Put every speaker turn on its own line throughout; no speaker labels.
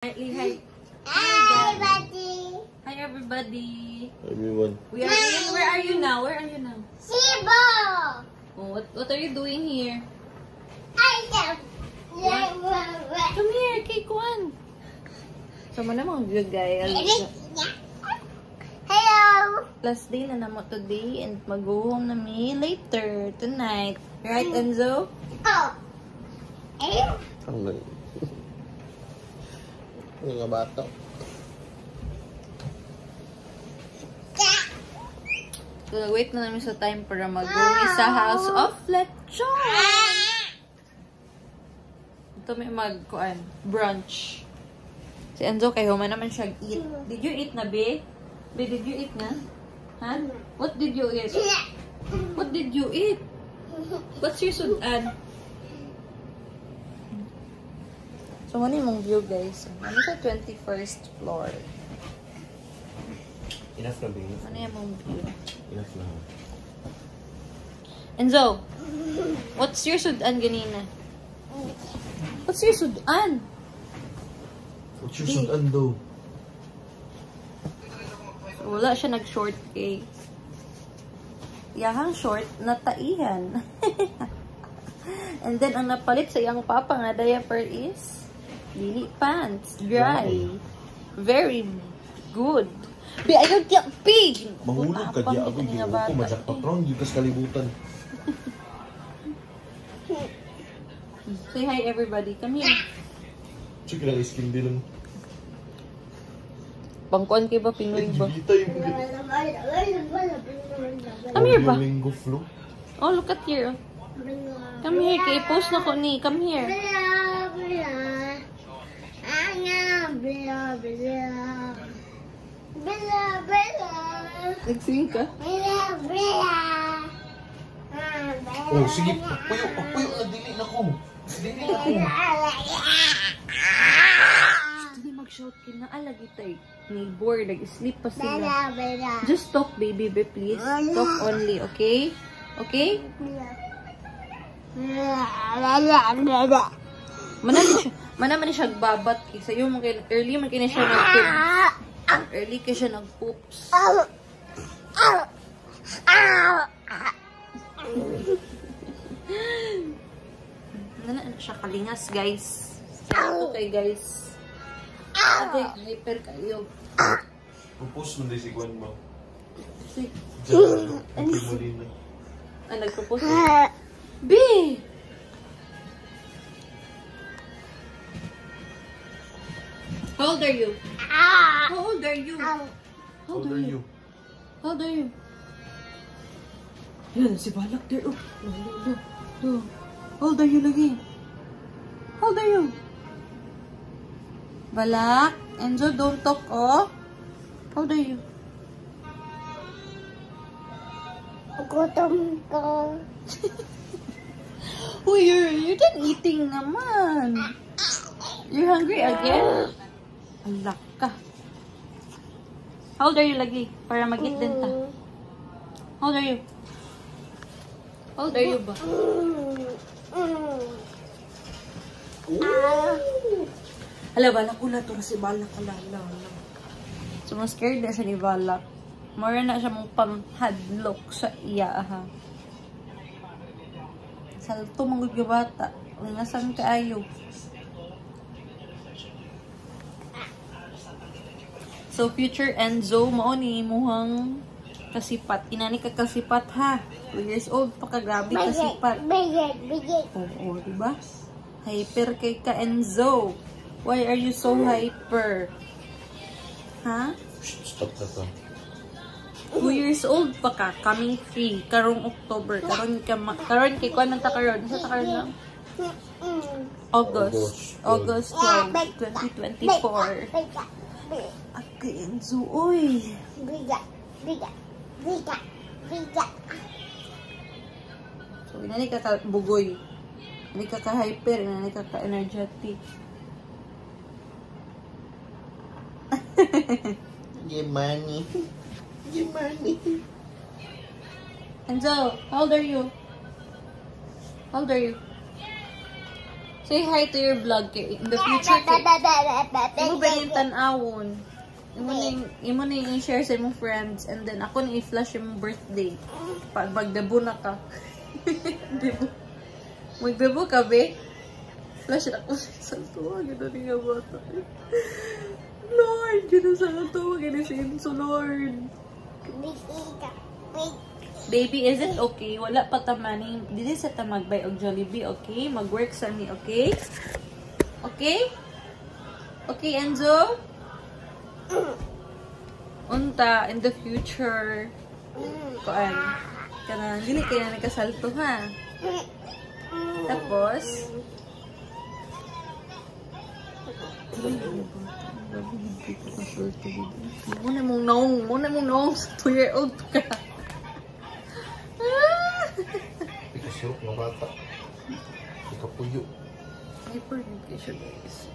Hi, hi.
Hi, everybody.
Hi, everybody.
Everyone.
We are in. Where are you now? Where are you now?
Sibo.
Oh, what are you doing here?
I am.
Come here, kay Kwan. Sama na mga vlog, guys.
Hello.
Last day na namo today and mag-home na me later tonight. Right, Enzo?
Oh. Eh?
Ang mga bata.
So, wait na namin sa time para mag-uwi sa House of Lechon. Ito may mag-kuan, brunch. Si Enzo kay huma naman siya eat. Did you eat na, be? Be, did you eat na? Ha? What did you eat? What did you eat? What's your sudan? So, ano yung view, guys? Ano sa 21st floor?
Enough na, babe.
Ano yung view?
Enough na.
Enzo, what's your sudan ganina? What's your sudan?
What's your sudan daw?
So, wala siya nag-short kay yahang short na taihan. And then, ang napalit sa iyang papa nga diaper is lili pants. Dry. Very good. Be, I don't get pig!
Mahulog ka diya. Ako yung ko, majakpat round. Yung kas kalibutan.
Say hi, everybody. Come here.
Sige lang, iskin din lang.
Pangkuan kayo ba? Pinoy ba?
Gibita yung
Come here ba?
Linggo flu.
Oh, look at here. Come here. Kay post na ko ni. Come here. Nag-sing ka?
Oh, sige. Pagpuyo. Pagpuyo na. Dili na ko. Dili na ko.
Hindi mag-shout ka na. Alagi tayo. Neighbor. Nag-sleep pa sila. Just talk, baby, please. Talk only, okay? Okay? Manaman siya babat. Sa'yo mo kayo, early man kayo na siya nag-poops. Early kayo siya nag-poops. Nana siya kalingas, guys. Ito kayo, guys. Ate, hyper kayo.
Propose mo din si Gwan mo.
Si,
Diyan, ang Molina.
nag-propose. B! How old are you? How old are you?
How old are you?
How old are you? Yan, si Balak there. Oh, no. How old are you lagi? How old are you? Balak? Enzo, don't talk, oh. How old are you?
Gutom ko.
Oh, you're done eating naman. You're hungry again? Alak ka. How old are you lagi? Para mag-eat din ta. How old are you? How old are you ba? Hala, balak ko na to kasi balak ka lang. So, mas scared na siya ni Balak. Mara na siya mong pang-hadlock sa iya, ha. Salto mong bata. Ungasan ka ayo. So, future Enzo, mao ni muhang kasipat. Inani ka kasipat, ha. 2 years old pa ka, grabe kasipat.
Bigit.
Oo, diba? Hyper kay ka, Enzo. Why are you so hyper? Ha?
Stop na to.
2 years old pa ka, coming 3, karong October, karon kay kuan ta karon, sa ta karon lang. August 12, 2024. Okay, Enzo, oy.
Bigat.
So, inani ka bugoy. Inani ka hyper, inani ka energetic.
Gimani.
Enzo, how old are you? How old are you? Say hi to your vlog kay in the future kay. Imo ba yung tan-awon? Imo na yung i-share sa imong friends and then ako na i-flash yung birthday. Pag magdebo na ka. Debo. Magdebo ka, be? Flash na ako sa tuwa. Gano'n nga bata. Lord, gano'n sa tuwa. Gano'n sa inso, Lord. Baby, is it okay? Wala pa tamaning. Dili sa tamagbay og Jollibee, okay? Mag-work sa ni, okay? Okay? Okay, Enzo? Unta, in the future, kuan, kana, dili kaya nagkasalto, ha? Tapos, muna mong naong sa 2-year-old ka.
Ikasurok ng bata. Ikapuyo.
Hypercation, guys.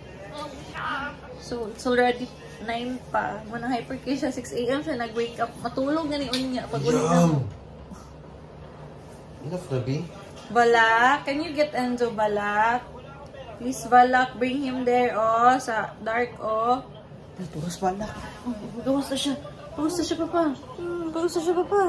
So, it's already 9 pa. Muna hypercation, 6 a.m. siya nag-wake up. Matulog na ni Unya. Pag ulit na.
Yum! Enough na, B.
Balak, can you get Enzo Balak? Please, Balak, bring him there, oh, sa dark, oh. Ay, turas Balak. Oh, gawas na siya. Gawas na siya, papa. Gawas na siya, papa.